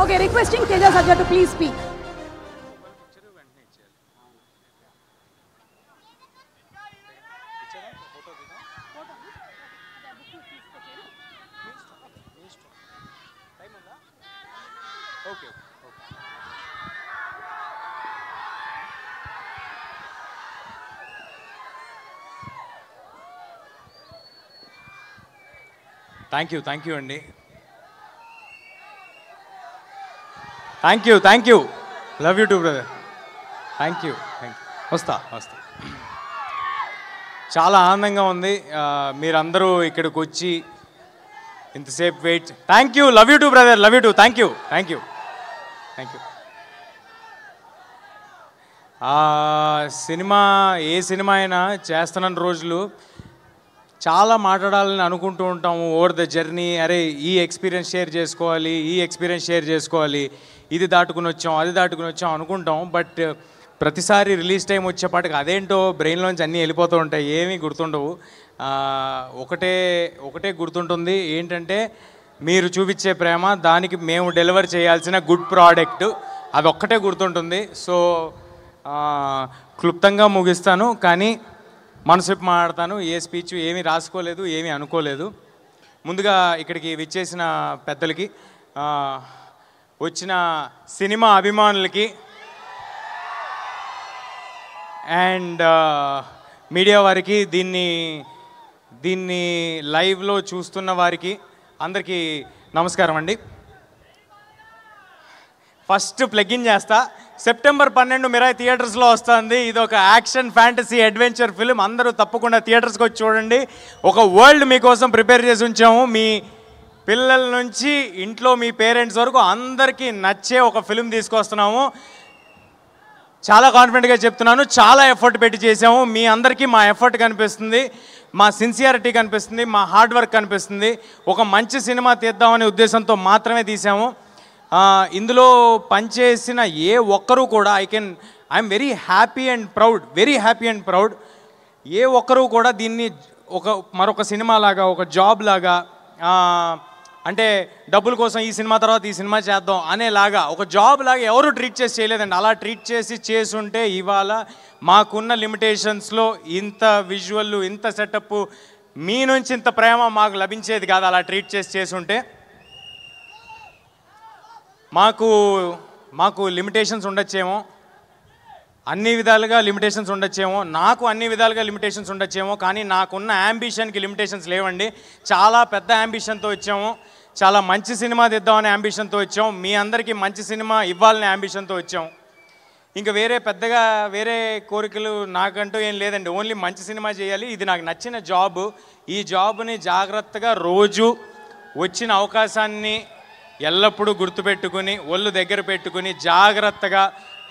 Okay, requesting Teja Sajja to please speak. Thank you అండి. Thank you love you too brother. Thank you వస్తా. చాలా ఆనందంగా ఉంది మీరందరూ ఇక్కడికి వచ్చి ఇంతసేపు wait. Thank you, love you too brother, love you too. Thank you. Cinema ఏ సినిమా అయినా చేస్తున్న రోజులు చాలా మాట్లాడాలని అనుకుంటూ ఉంటాము ఓవర్ ద జర్నీ. అరే ఈ ఎక్స్పీరియన్స్ షేర్ చేసుకోవాలి, ఇది దాటుకుని వచ్చాం అది దాటుకుని వచ్చాం అనుకుంటాం. బట్ ప్రతిసారి రిలీజ్ టైం వచ్చేపాటికి అదేంటో బ్రెయిన్లోంచి అన్నీ వెళ్ళిపోతూ ఉంటాయి, ఏమీ గుర్తుండవు. ఒకటే గుర్తుంటుంది, ఏంటంటే మీరు చూపించే ప్రేమ, దానికి మేము డెలివర్ చేయాల్సిన గుడ్ ప్రోడక్ట్, అది ఒక్కటే గుర్తుంటుంది. సో క్లుప్తంగా ముగిస్తాను, కానీ మనసు మాట్లాడతాను. ఏ స్పీచ్ ఏమీ రాసుకోలేదు, ఏమీ అనుకోలేదు. ముందుగా ఇక్కడికి విచ్చేసిన పెద్దలకి, వచ్చిన సినిమా అభిమానులకి అండ్ మీడియా వారికి, దీన్ని లైవ్లో చూస్తున్న వారికి అందరికీ నమస్కారం అండి. ఫస్ట్ ప్లగిన్ చేస్తా. సెప్టెంబర్ 12 మిరాయి థియేటర్స్లో వస్తుంది. ఇది ఒక యాక్షన్ ఫ్యాంటసీ అడ్వెంచర్ ఫిల్మ్. అందరూ తప్పకుండా థియేటర్స్కి వచ్చి చూడండి. ఒక వరల్డ్ మీకోసం ప్రిపేర్ చేసి ఉంచాము. మీ పిల్లల నుంచి ఇంట్లో మీ పేరెంట్స్ వరకు అందరికీ నచ్చే ఒక ఫిల్మ్ తీసుకొస్తున్నాము. చాలా కాన్ఫిడెంట్గా చెప్తున్నాను, చాలా ఎఫర్ట్ పెట్టి చేసాము. మీ అందరికీ మా ఎఫర్ట్ కనిపిస్తుంది, మా సిన్సియారిటీ కనిపిస్తుంది, మా హార్డ్ వర్క్ కనిపిస్తుంది. ఒక మంచి సినిమా తీద్దామనే ఉద్దేశంతో మాత్రమే తీసాము. ఇందులో పనిచేసిన ఏ ఒక్కరూ కూడా I'm very happy and proud. ఏ ఒక్కరూ కూడా దీన్ని మరొక సినిమా లాగా, ఒక జాబ్ లాగా, అంటే డబ్బుల కోసం ఈ సినిమా తర్వాత ఈ సినిమా చేద్దాం అనేలాగా ఒక జాబ్ లాగా ఎవరు ట్రీట్ చేసి చేయలేదండి. అలా ట్రీట్ చేసుంటే ఇవాళ మాకున్న లిమిటేషన్స్లో ఇంత విజువల్, ఇంత సెటప్, మీ నుంచి ఇంత ప్రేమ మాకు లభించేది కాదు. అలా ట్రీట్ చేసుంటే మాకు లిమిటేషన్స్ ఉండొచ్చేమో, అన్ని విధాలుగా లిమిటేషన్స్ ఉండొచ్చేమో, నాకు అన్ని విధాలుగా లిమిటేషన్స్ ఉండొచ్చేమో, కానీ నాకున్న యాంబిషన్కి లిమిటేషన్స్ లేవండి. చాలా పెద్ద యాంబిషన్తో వచ్చాము, చాలా మంచి సినిమా తెద్దామనే యాంబిషన్తో వచ్చాం, మీ అందరికీ మంచి సినిమా ఇవ్వాలనే యాంబిషన్తో వచ్చాం. ఇంకా వేరే కోరికలు నాకంటూ ఏం లేదండి. ఓన్లీ మంచి సినిమా చేయాలి, ఇది నాకు నచ్చిన జాబ్. ఈ జాబ్ని జాగ్రత్తగా రోజు వచ్చిన అవకాశాన్ని ఎల్లప్పుడూ గుర్తుపెట్టుకుని, ఒళ్ళు దగ్గర పెట్టుకుని జాగ్రత్తగా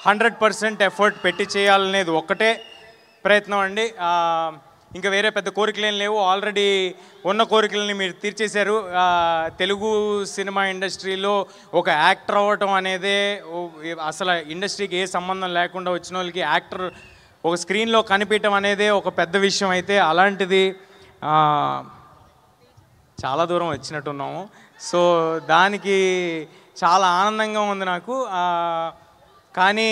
100% ఎఫర్ట్ పెట్టి చేయాలనేది ఒక్కటే ప్రయత్నం అండి. ఇంకా వేరే పెద్ద కోరికలు ఏం లేవు. ఆల్రెడీ ఉన్న కోరికలని మీరు తీర్చేశారు. తెలుగు సినిమా ఇండస్ట్రీలో ఒక యాక్టర్ అవ్వటం అనేదే, అసలు ఇండస్ట్రీకి ఏ సంబంధం లేకుండా వచ్చిన వాళ్ళకి యాక్టర్ ఒక స్క్రీన్లో కనిపించడం అనేదే ఒక పెద్ద విషయం. అయితే అలాంటిది చాలా దూరం వచ్చినట్టున్నాము. సో దానికి చాలా ఆనందంగా ఉంది నాకు. కానీ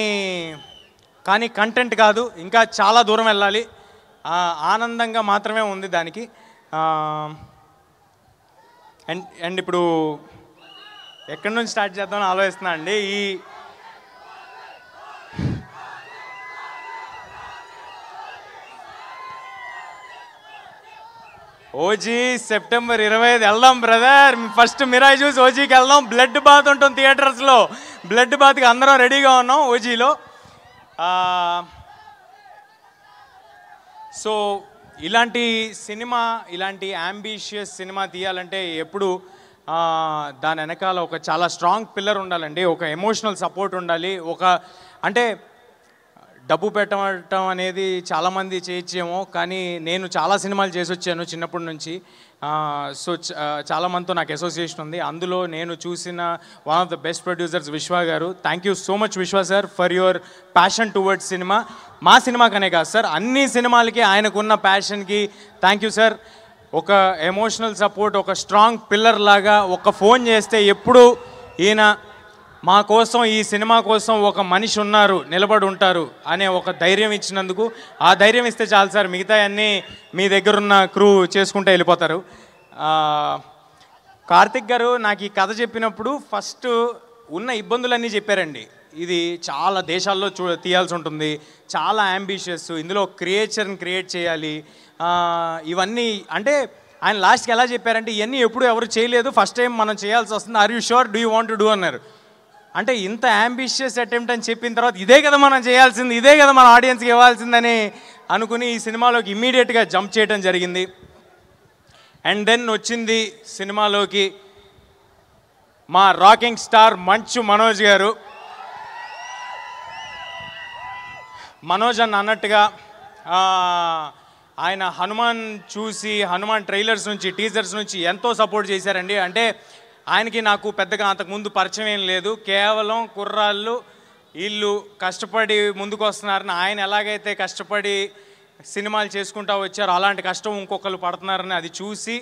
కంటెంట్ కాదు, ఇంకా చాలా దూరం వెళ్ళాలి. ఆనందంగా మాత్రమే ఉంది దానికి. అండ్ ఇప్పుడు ఎక్కడి నుంచి స్టార్ట్ చేద్దామని ఆలోచిస్తున్నా అండి. ఓజీ సెప్టెంబర్ 25 వెళ్దాం బ్రదర్. ఫస్ట్ మిరాయి చూసి ఓజీకి వెళ్దాం. బ్లడ్ బాత్ ఉంటుంది థియేటర్స్లో. బ్లడ్ బాత్కి అందరం రెడీగా ఉన్నాం ఓజీలో. సో ఇలాంటి యాంబిషియస్ సినిమా తీయాలంటే ఎప్పుడు దాని వెనకాల ఒక చాలా స్ట్రాంగ్ పిల్లర్ ఉండాలండి. ఒక ఎమోషనల్ సపోర్ట్ ఉండాలి. అంటే డబ్బు పెట్టడం అనేది చాలామంది చేయొచ్చేమో, కానీ నేను చాలా సినిమాలు చేసి వచ్చాను చిన్నప్పటి నుంచి. సో చాలామందితో నాకు అసోసియేషన్ ఉంది. అందులో నేను చూసిన one of the best producers విశ్వ గారు. థ్యాంక్ యూ సో మచ్ విశ్వ sir for your passion towards cinema. మా సినిమాకనే కాదు సార్, అన్ని సినిమాలకి ఆయనకున్న ప్యాషన్కి థ్యాంక్ యూ సార్. ఒక ఎమోషనల్ సపోర్ట్, ఒక స్ట్రాంగ్ పిల్లర్ లాగా. ఒక ఫోన్ చేస్తే ఎప్పుడు ఈయన మా కోసం ఈ సినిమా కోసం ఒక మనిషి ఉన్నారు, నిలబడి ఉంటారు అనే ఒక ధైర్యం ఇచ్చినందుకు. ఆ ధైర్యం ఇస్తే చాలు సార్, మిగతా అన్నీ మీ దగ్గరున్న క్రూ చేసుకుంటూ వెళ్ళిపోతారు. కార్తిక్ గారు నాకు ఈ కథ చెప్పినప్పుడు ఫస్ట్ ఉన్న ఇబ్బందులన్నీ చెప్పారండి. ఇది చాలా దేశాల్లో తీయాల్సి ఉంటుంది, చాలా అంబిషియస్, ఇందులో క్రియేచర్ని క్రియేట్ చేయాలి, ఇవన్నీ. అంటే ఆయన లాస్ట్కి ఎలా చెప్పారంటే ఇవన్నీ ఎప్పుడు ఎవరు చేయలేదు, ఫస్ట్ టైం మనం చేయాల్సి వస్తుంది, are you sure, do you want to do అన్నారు. అంటే ఇంత అంబిషియస్ అటెంప్ట్ అని చెప్పిన తర్వాత ఇదే కదా మనం చేయాల్సింది, ఇదే కదా మన ఆడియన్స్కి ఇవ్వాల్సిందని అనుకుని ఈ సినిమాలోకి ఇమ్మీడియట్గా జంప్ చేయడం జరిగింది. అండ్ దెన్ వచ్చింది సినిమాలోకి మా రాకింగ్ స్టార్ మంచు మనోజ్ గారు. మనోజ్ అన్న అన్నట్టుగా ఆయన హనుమాన్ చూసి, హనుమాన్ ట్రైలర్స్ నుంచి, టీజర్స్ నుంచి ఎంతో సపోర్ట్ చేశారండి. అంటే ఆయనకి నాకు పెద్దగా అంతకుముందు పరిచయం ఏం లేదు, కేవలం కుర్రాళ్ళు వీళ్ళు కష్టపడి ముందుకు వస్తున్నారని, ఆయన ఎలాగైతే కష్టపడి సినిమాలు చేసుకుంటూ వచ్చారో అలాంటి కష్టం ఇంకొకరు పడుతున్నారని అది చూసి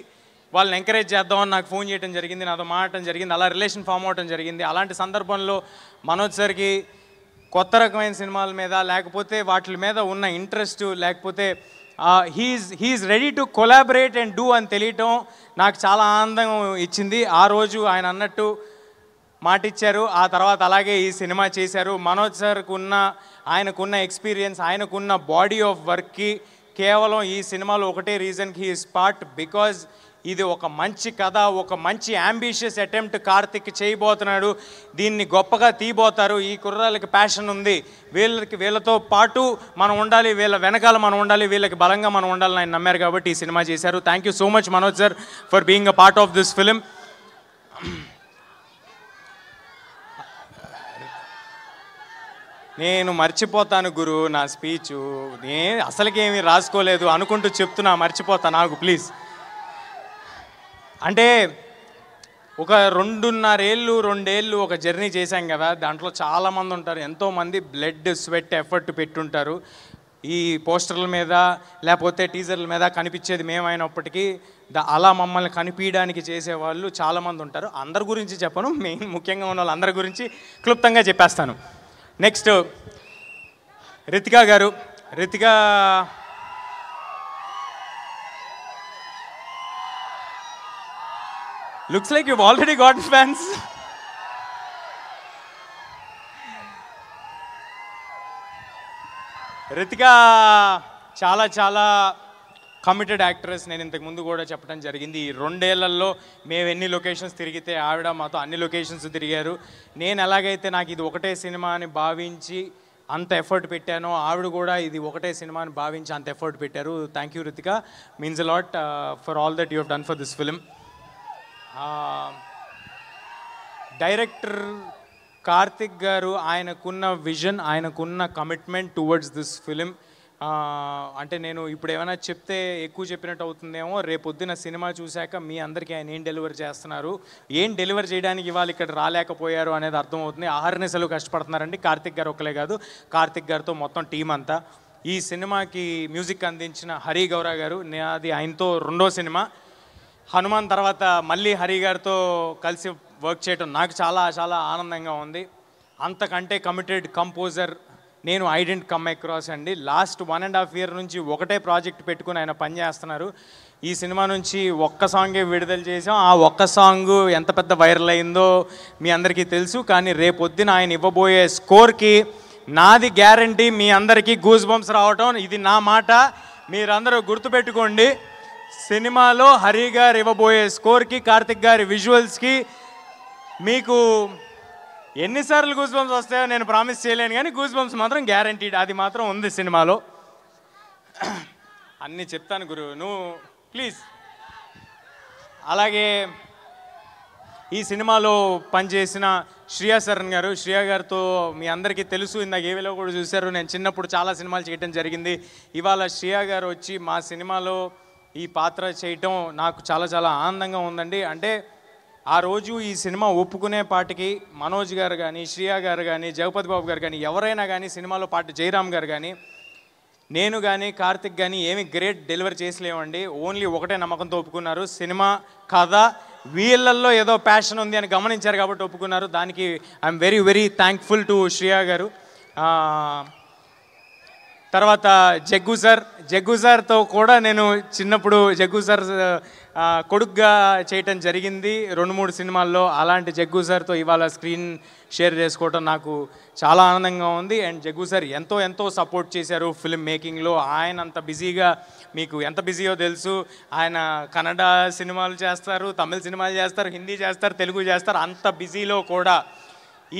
వాళ్ళని ఎంకరేజ్ చేద్దామని నాకు ఫోన్ చేయడం జరిగింది, నాతో మాట్లాడటం జరిగింది, అలా రిలేషన్ ఫామ్ అవడం జరిగింది. అలాంటి సందర్భంలో మనోజ్ సార్కి కొత్త రకమైన సినిమాల మీద, లేకపోతే వాటి మీద ఉన్న ఇంట్రెస్ట్, లేకపోతే he's ready to collaborate and do అని తెలియటం నాకు చాలా ఆనందం ఇచ్చింది. ఆ రోజు ఆయన అన్నట్టు మాట ఇచ్చారు, ఆ తర్వాత అలాగే ఈ సినిమా చేశారు. మనోజ్ సార్కు ఆయనకున్న ఎక్స్పీరియన్స్, ఆయనకున్న బాడీ ఆఫ్ వర్క్కి కేవలం ఈ సినిమాలో ఒకటే రీజన్కి హీ ఈస్ పార్ట్, బికాజ్ ఇది ఒక మంచి కథ, ఒక మంచి అంబిషియస్ అటెంప్ట్ కార్తిక్ చేయబోతున్నాడు, దీన్ని గొప్పగా తీయబోతారు, ఈ కుర్రాళ్ళకి ప్యాషన్ ఉంది, వీళ్ళతో పాటు మనం ఉండాలి, వీళ్ళ వెనకాల మనం ఉండాలి, వీళ్ళకి బలంగా మనం ఉండాలని ఆయన నమ్మారు కాబట్టి ఈ సినిమా చేశారు. Thank you so much Manoj sir for being a part of this film. నేను మర్చిపోతాను గురు నా స్పీచు, నేను అసలుకేమీ రాసుకోలేదు అనుకుంటూ చెప్తున్నా, మర్చిపోతాను నాకు ప్లీజ్. అంటే ఒక 2.5 ఏళ్ళు ఒక జర్నీ చేశాం కదా, దాంట్లో చాలామంది ఉంటారు, ఎంతోమంది బ్లడ్ స్వెట్ ఎఫర్ట్ పెట్టుంటారు. ఈ పోస్టర్ల మీద లేకపోతే టీజర్ల మీద కనిపించేది మేమైనప్పటికీ అలా మమ్మల్ని కనిపించడానికి చేసేవాళ్ళు చాలామంది ఉంటారు. అందరి గురించి చెప్పను, ముఖ్యంగా ఉన్న వాళ్ళందరి గురించి క్లుప్తంగా చెప్పేస్తాను. నెక్స్ట్ రితికా గారు. Ritika looks like you've already got fans. Ritika చాలా చాలా కమిటెడ్ యాక్ట్రెస్. నేను ఇంతకు ముందు కూడా చెప్పడం జరిగింది, ఈ 2 ఏళ్లలో మేము ఎన్ని లొకేషన్స్ తిరిగితే ఆవిడ మాతో అన్ని లొకేషన్స్ తిరిగారు. నేను ఎలాగైతే నాకు ఇది ఒకటే సినిమా అని భావించి అంత ఎఫర్ట్ పెట్టానో, ఆవిడ కూడా ఇది ఒకటే సినిమా అని భావించి అంత ఎఫర్ట్ పెట్టారు. Thank you Ritika, means a lot for all that you have done for this film. Director Karthik గారు ఆయనకున్న విజన్, ఆయనకున్న కమిట్మెంట్ టువర్డ్స్ దిస్ ఫిలిం. అంటే నేను ఇప్పుడు ఏమైనా చెప్తే ఎక్కువ చెప్పినట్టు అవుతుందేమో, రేపొద్దున సినిమా చూశాక మీ అందరికీ ఆయన ఏం డెలివర్ చేస్తున్నారు, ఏం డెలివర్ చేయడానికి ఇవాళ ఇక్కడ రాలేకపోయారు అనేది అర్థమవుతుంది. ఆహర్నిశలు కష్టపడుతున్నారండి కార్తిక్ గారు ఒక్కలే కాదు, కార్తిక్ గారితో మొత్తం టీం అంతా. ఈ సినిమాకి మ్యూజిక్ అందించిన హరి గౌరా గారు, అది ఆయనతో 2వ సినిమా. హనుమాన్ తర్వాత మళ్ళీ హరి గారితో కలిసి వర్క్ చేయడం నాకు చాలా చాలా ఆనందంగా ఉంది. అంతకంటే కమిటెడ్ కంపోజర్ నేను ఐ డెంట్ కమ్ అక్రాస్ అండి. లాస్ట్ 1.5 year నుంచి ఒకటే ప్రాజెక్ట్ పెట్టుకుని ఆయన పనిచేస్తున్నారు. ఈ సినిమా నుంచి ఒక్క సాంగే విడుదల చేసాం, ఆ ఒక్క సాంగ్ ఎంత పెద్ద వైరల్ అయిందో మీ అందరికీ తెలుసు. కానీ రేపొద్దున ఆయన ఇవ్వబోయే స్కోర్కి నాది గ్యారంటీ మీ అందరికీ గూస్ బంప్స్ రావటం, ఇది నా మాట, మీరందరూ గుర్తుపెట్టుకోండి. సినిమాలో హరి గారు ఇవ్వబోయే స్కోర్కి, కార్తిక్ గారి విజువల్స్కి మీకు ఎన్నిసార్లు గూస్ బంప్స్ వస్తాయో నేను ప్రామిస్ చేయలేను, కానీ గూస్ బంప్స్ మాత్రం గ్యారంటీడ్, అది మాత్రం ఉంది సినిమాలో. అన్నీ చెప్తాను గురు, నువ్వు ప్లీజ్. అలాగే ఈ సినిమాలో పనిచేసిన శ్రియా శరణ్ గారు, శ్రియా గారితో మీ అందరికీ తెలుసు, ఇందాక ఏవిలో కూడా చూశారు, నేను చిన్నప్పుడు చాలా సినిమాలు చేయడం జరిగింది. ఇవాళ శ్రియా గారు వచ్చి మా సినిమాలో ఈ పాత్ర చేయటం నాకు చాలా చాలా ఆనందంగా ఉందండి. అంటే ఆ రోజు ఈ సినిమా ఒప్పుకునే పాటికి మనోజ్ గారు కానీ, శ్రియా గారు కానీ, జగపతి బాబు గారు కానీ, ఎవరైనా కానీ, సినిమాలో పాటు జయరామ్ గారు కానీ, నేను కానీ, కార్తిక్ కానీ ఏమి గ్రేట్ డెలివరీ చేసలేమండి. ఓన్లీ ఒకటే నమ్మకంతో ఒప్పుకున్నారు, సినిమా కథ వీళ్ళల్లో ఏదో ప్యాషన్ ఉంది అని గమనించారు కాబట్టి ఒప్పుకున్నారు. దానికి I'm very very thankful to Shriya గారు. తర్వాత జగ్గు సార్తో కూడా నేను చిన్నప్పుడు జగ్గు సార్ కొడుగ్గా చేయటం జరిగింది 2-3 సినిమాల్లో. అలాంటి జగ్గు సార్తో ఇవాళ స్క్రీన్ షేర్ చేసుకోవటం నాకు చాలా ఆనందంగా ఉంది. అండ్ జగ్గు సార్ ఎంతో సపోర్ట్ చేశారు ఫిల్మ్ మేకింగ్లో. ఆయన అంత బిజీగా, మీకు ఎంత బిజీయో తెలుసు, ఆయన కన్నడ సినిమాలు చేస్తారు, తమిళ సినిమాలు చేస్తారు, హిందీ చేస్తారు, తెలుగు చేస్తారు. అంత బిజీలో కూడా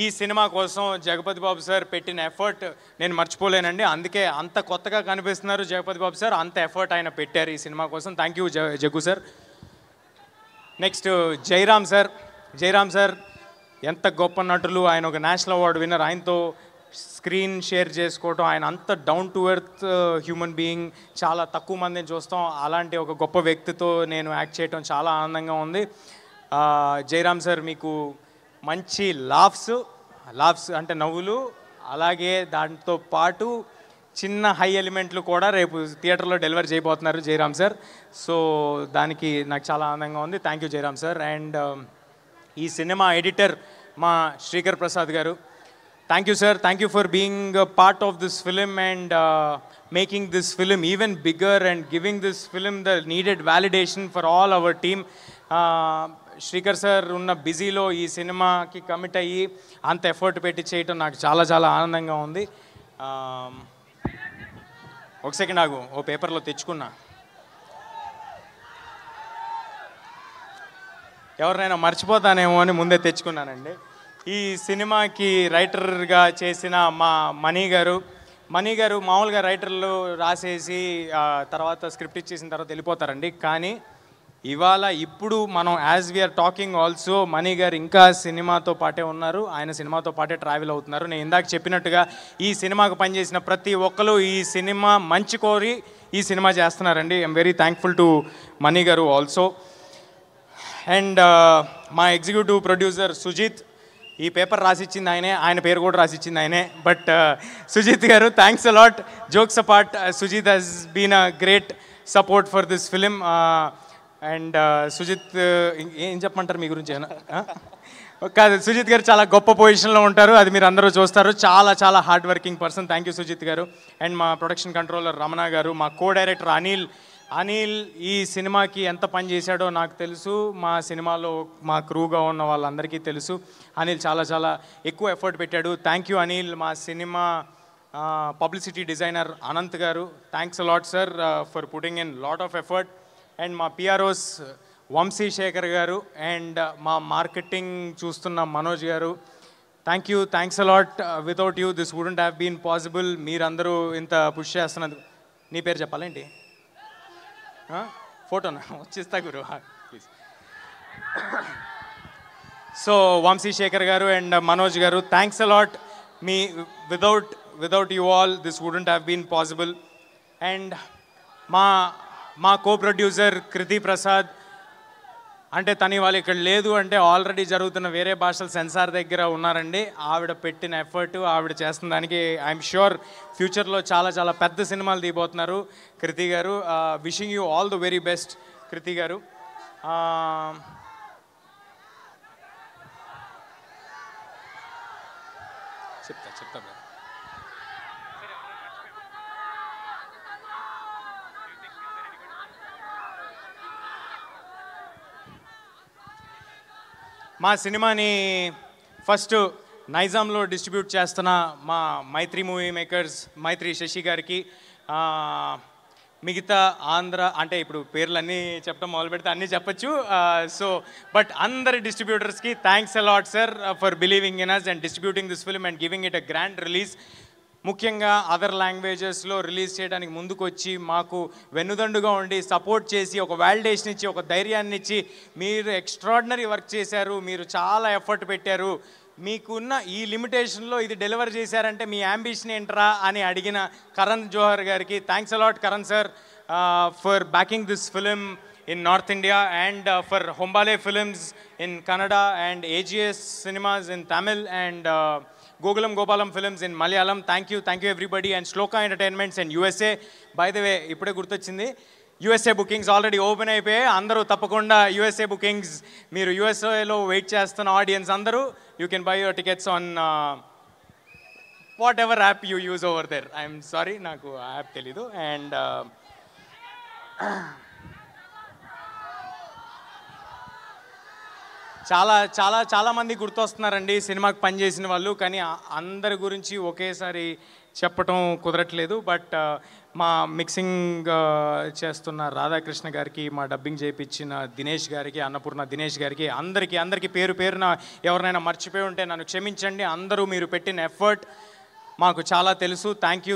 ఈ సినిమా కోసం జగపతి బాబు సార్ పెట్టిన ఎఫర్ట్ నేను మర్చిపోలేనండి. అందుకే అంత కొత్తగా కనిపిస్తున్నారు జగపతి బాబు సార్, అంత ఎఫర్ట్ ఆయన పెట్టారు ఈ సినిమా కోసం. Thank you Jaggu sir. Next Jayaram sir ఎంత గొప్ప నటులు. ఆయన ఒక నేషనల్ అవార్డు విన్నర్. ఆయనతో స్క్రీన్ షేర్ చేసుకోవటం, ఆయన అంత down to earth human being, చాలా తక్కువ మందిని చూస్తాం. అలాంటి ఒక గొప్ప వ్యక్తితో నేను యాక్ట్ చేయటం చాలా ఆనందంగా ఉంది. జయరామ్ సార్ మీకు మంచి లాఫ్స్ అంటే నవ్వులు, అలాగే దాంతో పాటు చిన్న హై ఎలిమెంట్లు కూడా రేపు థియేటర్లో డెలివర్ చేయబోతున్నారు జయరామ్ సార్. సో దానికి నాకు చాలా ఆనందంగా ఉంది. Thank you Jayaram sir. And ఈ సినిమా ఎడిటర్ మా శ్రీకర్ ప్రసాద్ గారు, thank you sir. Thank you for being part of this film and making this film even bigger and giving this film the needed validation for all our team. Srikar sir ఉన్న బిజీలో ఈ సినిమాకి commit అయ్యి అంత effort పెట్టి చేయటం నాకు చాలా ఆనందంగా ఉంది. ఒక సెకండ్ ఆగు, ఓ పేపర్లో తెచ్చుకున్నా. ఎవరినైనా మర్చిపోతానేమో అని ముందే తెచ్చుకున్నానండి. ఈ సినిమాకి రైటర్గా చేసిన మా మనీ గారు మామూలుగా రైటర్లు రాసేసి తర్వాత స్క్రిప్ట్ ఇచ్చేసిన తర్వాత వెళ్ళిపోతారండి. కానీ ఇప్పుడు మనం as we're talking also Mani గారు ఇంకా సినిమాతో పాటే ఉన్నారు. ఆయన సినిమాతో పాటే ట్రావెల్ అవుతున్నారు. నేను ఇందాక చెప్పినట్టుగా ఈ సినిమాకు పనిచేసిన ప్రతి ఒక్కరు ఈ సినిమా మంచి కోరి ఈ సినిమా చేస్తున్నారండి. I'm very thankful to money గారు ఆల్సో. అండ్ మా ఎగ్జిక్యూటివ్ ప్రొడ్యూసర్ సుజిత్, ఈ పేపర్ రాసిచ్చింది ఆయనే, ఆయన పేరు కూడా రాసిచ్చింది ఆయనే. బట్ సుజిత్ గారు, thanks a lot. Jokes apart, Sujeeth has been a great support for this film. And Sujeeth ఏం చెప్పమంటారు మీ గురించి? కాదు, సుజిత్ గారు చాలా గొప్ప పొజిషన్లో ఉంటారు, అది మీరు అందరూ చూస్తారు. చాలా hard working person. Thank you Sujeeth గారు. అండ్ మా ప్రొడక్షన్ కంట్రోలర్ రమణ గారు, మా కో డైరెక్టర్ అనిల్ ఈ సినిమాకి ఎంత పని చేశాడో నాకు తెలుసు, మా సినిమాలో మా క్రూగా ఉన్న వాళ్ళందరికీ తెలుసు. అనిల్ చాలా ఎక్కువ ఎఫర్ట్ పెట్టాడు. Thank you Anil. మా సినిమా పబ్లిసిటీ డిజైనర్ అనంత్ గారు, thanks a lot sir for putting in lot of effort. And మా పిఆర్ఓస్ వంశీ శేఖర్ గారు అండ్ మా మార్కెటింగ్ చూస్తున్న మనోజ్ గారు, thanks a lot. Without you this wouldn't have been possible. మీరందరూ ఇంత పుష్ చేస్తున్నందుకు. నీ పేరు చెప్పాలేంటి? ఫోటోనా వచ్చిస్తా గురు ప్లీజ్. సో వంశీ శేఖర్ గారు అండ్ మనోజ్ గారు, థ్యాంక్స్ అలాట్. మీ without you all this wouldn't have been possible. And మా కో ప్రొడ్యూసర్ కృతి ప్రసాద్, అంటే తను వాళ్ళు ఇక్కడ లేదు అంటే ఆల్రెడీ జరుగుతున్న వేరే భాషల సెన్సార్ దగ్గర ఉన్నారండి. ఆవిడ పెట్టిన ఎఫర్ట్, ఆవిడ చేస్తున్న దానికి ఐఎమ్ ష్యూర్ ఫ్యూచర్లో చాలా పెద్ద సినిమాలు తీయబోతున్నారు Kriti garu. Wishing you all the very best Kriti garu. చెప్తా మా సినిమాని ఫస్ట్ నైజాంలో డిస్ట్రిబ్యూట్ చేస్తున్న మా మైత్రి మూవీ మేకర్స్, మైత్రి శశి గారికి, మిగతా ఆంధ్ర అంటే ఇప్పుడు పేర్లన్నీ చెప్పడం మొదలు పెడితే అన్నీ చెప్పచ్చు. బట్ అందరి డిస్ట్రిబ్యూటర్స్కి thanks a lot sir for believing in us and distributing this film and giving it a grand release. ముఖ్యంగా అదర్ లాంగ్వేజెస్లో రిలీజ్ చేయడానికి ముందుకు వచ్చి మాకు వెన్నుదండుగా ఉండి సపోర్ట్ చేసి ఒక వ్యాలిడేషన్ ఇచ్చి ఒక ధైర్యాన్ని ఇచ్చి మీరు ఎక్స్ట్రాడినరీ వర్క్ చేశారు, మీరు చాలా ఎఫర్ట్ పెట్టారు, మీకున్న ఈ లిమిటేషన్లో ఇది డెలివర్ చేశారంటే మీ యాంబిషన్ ఏంట్రా అని అడిగిన కరణ్ జోహర్ గారికి thanks a lot Karan sir for backing this film in North India and for Hombale Films in Kannada and AGS Cinemas in Tamil and Gokulam Gopalam Films in Malayalam. Thank you everybody and Shloka Entertainments and USA. By the way, ipude gurtochindi USA bookings already open అయిపోయాయి. అందరూ తప్పకుండా USA bookings, మీరు యూఎస్ఏలో wait చేస్తున్న audience అందరూ, you can buy your tickets on whatever app you use over there. I'm sorry, నాకు app తెలీదు. అండ్ చాలా చాలా చాలామంది గుర్తొస్తున్నారండి సినిమాకి పనిచేసిన వాళ్ళు, కానీ అందరి గురించి ఒకేసారి చెప్పటం కుదరట్లేదు. బట్ మా మిక్సింగ్ చేస్తున్న రాధాకృష్ణ గారికి, మా డబ్బింగ్ చేయించిన దినేష్ గారికి, అన్నపూర్ణ దినేష్ గారికి, అందరికీ పేరు పేరున ఎవరినైనా మర్చిపోయి ఉంటే నన్ను క్షమించండి. అందరూ మీరు పెట్టిన ఎఫర్ట్ మాకు చాలా తెలుసు.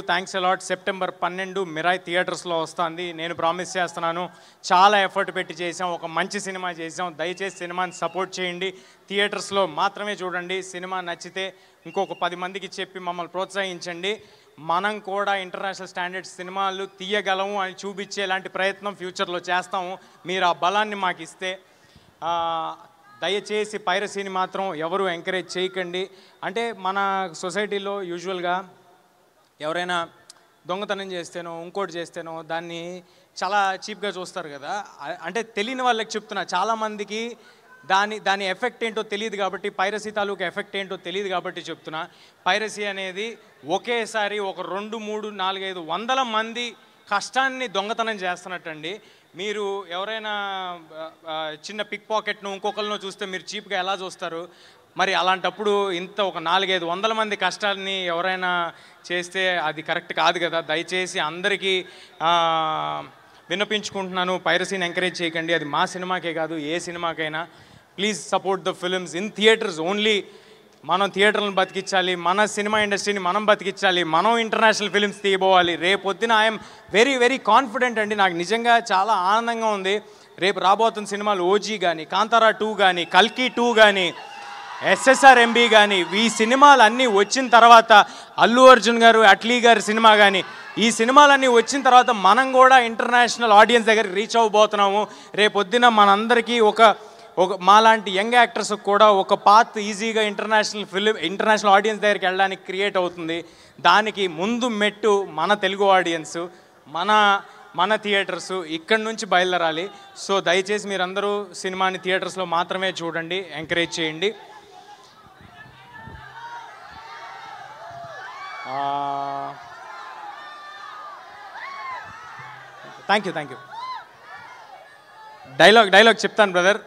Thanks a lot. సెప్టెంబర్ 12 మిరాయ్ థియేటర్స్లో వస్తుంది. నేను ప్రామిస్ చేస్తున్నాను, చాలా ఎఫర్ట్ పెట్టి చేసాం, ఒక మంచి సినిమా చేసాం. దయచేసి సినిమాని సపోర్ట్ చేయండి, థియేటర్స్లో మాత్రమే చూడండి. సినిమా నచ్చితే ఇంకొక 10 మందికి చెప్పి మమ్మల్ని ప్రోత్సహించండి. మనం కూడా ఇంటర్నేషనల్ స్టాండర్డ్స్ సినిమాలు తీయగలము అని చూపించేలాంటి ప్రయత్నం ఫ్యూచర్లో చేస్తాము. మీరు ఆ బలాన్ని మాకు ఇస్తే. దయచేసి పైరసీని మాత్రం ఎవరు ఎంకరేజ్ చేయకండి. అంటే మన సొసైటీలో యూజువల్గా ఎవరైనా దొంగతనం చేస్తేనో ఇంకోటి చేస్తేనో దాన్ని చాలా చీప్గా చూస్తారు కదా. అంటే తెలియని వాళ్ళకి చెప్తున్నా, చాలామందికి దాని ఎఫెక్ట్ ఏంటో తెలియదు కాబట్టి, పైరసీ తాలూకు ఎఫెక్ట్ ఏంటో తెలియదు కాబట్టి చెప్తున్నా. పైరసీ అనేది ఒకేసారి ఒక 2, 3, 4, 5 వందల మంది కష్టాన్ని దొంగతనం చేస్తున్నట్టండి. మీరు ఎవరైనా చిన్న పిక్ పాకెట్ను ఇంకొకరినో చూస్తే మీరు చీప్గా ఎలా చూస్తారు? మరి అలాంటప్పుడు ఇంత ఒక 4-5 వందల మంది కష్టాన్ని ఎవరైనా చేస్తే అది కరెక్ట్ కాదు కదా. దయచేసి అందరికీ విన్నపించుకుంటున్నాను, పైరసీని ఎంకరేజ్ చేయకండి. అది మా సినిమాకే కాదు, ఏ సినిమాకైనా. Please support the films in theatres only. మనం థియేటర్లను బతికించాలి, మన సినిమా ఇండస్ట్రీని మనం బతికించాలి, మనం ఇంటర్నేషనల్ ఫిల్మ్స్ తీయబోవాలి. రేపొద్దున ఐఎమ్ వెరీ కాన్ఫిడెంట్ అండి. నాకు నిజంగా చాలా ఆనందంగా ఉంది. రేపు రాబోతున్న సినిమాలు ఓజీ కానీ, కాంతారా 2 కానీ, కల్కి 2 కానీ, SSRMB కానీ, ఈ సినిమాలు అన్నీ వచ్చిన తర్వాత, అల్లు అర్జున్ గారు, అట్లీ గారి సినిమా కానీ, ఈ సినిమాలన్నీ వచ్చిన తర్వాత మనం కూడా ఇంటర్నేషనల్ ఆడియన్స్ దగ్గరికి రీచ్ అవ్వబోతున్నాము. రేపొద్దున మనందరికీ ఒక మాలాంటి యంగ్ యాక్టర్స్ కూడా ఒక పాత్ ఈజీగా ఇంటర్నేషనల్ ఆడియన్స్ దగ్గరికి వెళ్ళడానికి క్రియేట్ అవుతుంది. దానికి ముందు మెట్టు మన తెలుగు ఆడియన్స్, మన థియేటర్స్ ఇక్కడి నుంచి బయలుదేరాలి. సో దయచేసి మీరందరూ సినిమాని థియేటర్స్లో మాత్రమే చూడండి, ఎంకరేజ్ చేయండి. Thank you. డైలాగ్ చెప్తాను బ్రదర్.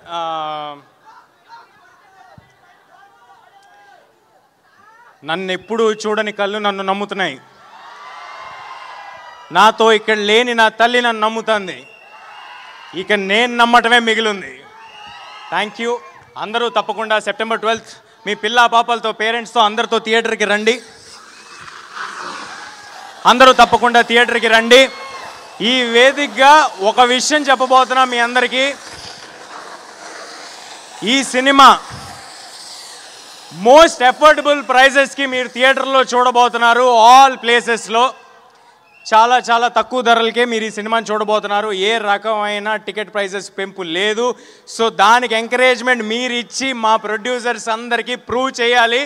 నన్ను ఎప్పుడు చూడని కళ్ళు నన్ను నమ్ముతున్నాయి, నాతో ఇక్కడ లేని నా తల్లి నన్ను నమ్ముతుంది, ఇక నేను నమ్మటమే మిగిలింది. Thank you. అందరూ తప్పకుండా సెప్టెంబర్ 12 మీ పిల్ల పాపలతో, పేరెంట్స్తో అందరితో థియేటర్కి రండి. అందరూ తప్పకుండా థియేటర్కి రండి. ఈ వేదికగా ఒక విషయం చెప్పబోతున్నా మీ అందరికీ. ఈ సినిమా మోస్ట్ అఫోర్డబుల్ ప్రైజెస్కి మీరు థియేటర్లో చూడబోతున్నారు. ఆల్ ప్లేసెస్లో చాలా చాలా తక్కువ ధరలకే మీరు ఈ సినిమాని చూడబోతున్నారు. ఏ రకమైన టికెట్ ప్రైజెస్ పెంపు లేదు. సో దానికి ఎంకరేజ్మెంట్ మీరు ఇచ్చి మా ప్రొడ్యూసర్స్ అందరికీ ప్రూవ్ చేయాలి.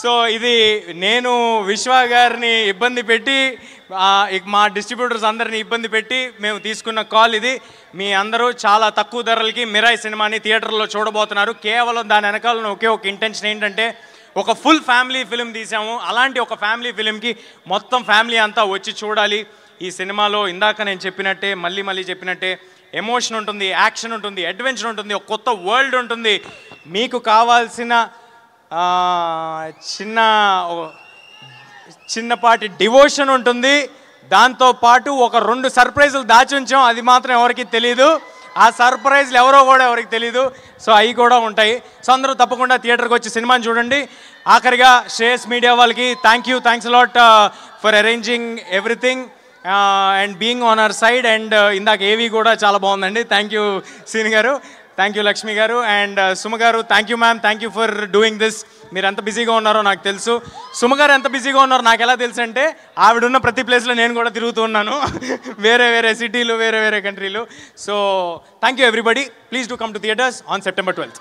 సో ఇది నేను విశ్వ గారిని ఇబ్బంది పెట్టి, మా డిస్ట్రిబ్యూటర్స్ అందరినీ ఇబ్బంది పెట్టి మేము తీసుకున్న కాల్ ఇది. మీ అందరూ చాలా తక్కువ ధరలకి మిరాయ్ సినిమాని థియేటర్లో చూడబోతున్నారు. కేవలం దాని వెనకాల ఒకే ఒక ఇంటెన్షన్ ఏంటంటే, ఒక ఫుల్ ఫ్యామిలీ ఫిలిం తీసాము. అలాంటి ఒక ఫ్యామిలీ ఫిలింకి మొత్తం ఫ్యామిలీ అంతా వచ్చి చూడాలి. ఈ సినిమాలో ఇందాక నేను చెప్పినట్టే, మళ్ళీ చెప్పినట్టే, ఎమోషన్ ఉంటుంది, యాక్షన్ ఉంటుంది, అడ్వెంచర్ ఉంటుంది, ఒక కొత్త వరల్డ్ ఉంటుంది. మీకు కావాల్సిన చిన్నపాటి డివోషన్ ఉంటుంది. దాంతోపాటు ఒక 2 సర్ప్రైజులు దాచి ఉంచాం, అది మాత్రం ఎవరికి తెలీదు. ఆ సర్ప్రైజ్లు ఎవరికి తెలీదు. సో అవి కూడా ఉంటాయి. సో అందరూ తప్పకుండా థియేటర్కి వచ్చి సినిమాని చూడండి. ఆఖరిగా శ్రేయస్ మీడియా వాళ్ళకి thanks a lot for arranging everything and being on our side. And ఇందాక ఏవి కూడా చాలా బాగుందండి. థ్యాంక్ యూ సీని గారు, థ్యాంక్ యూ లక్ష్మి గారు, అండ్ సుమ గారు. Thank you ma'am, thank you for doing this. మీరు ఎంత బిజీగా ఉన్నారో నాకు తెలుసు. సుమ గారు ఎంత బిజీగా ఉన్నారో నాకు ఎలా తెలుసు అంటే, ఆవిడున్న ప్రతి ప్లేస్లో నేను కూడా తిరుగుతూ ఉన్నాను, వేరే సిటీలు, వేరే కంట్రీలు. So thank you everybody. Please do come to theatres on September 12th.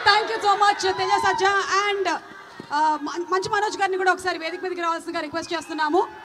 Thank you so much Teja Sajja. And మంచి మనోజ్ గారిని కూడా ఒకసారి వేదిక మీదకి రావాల్సిందిగా రిక్వెస్ట్ చేస్తున్నాము.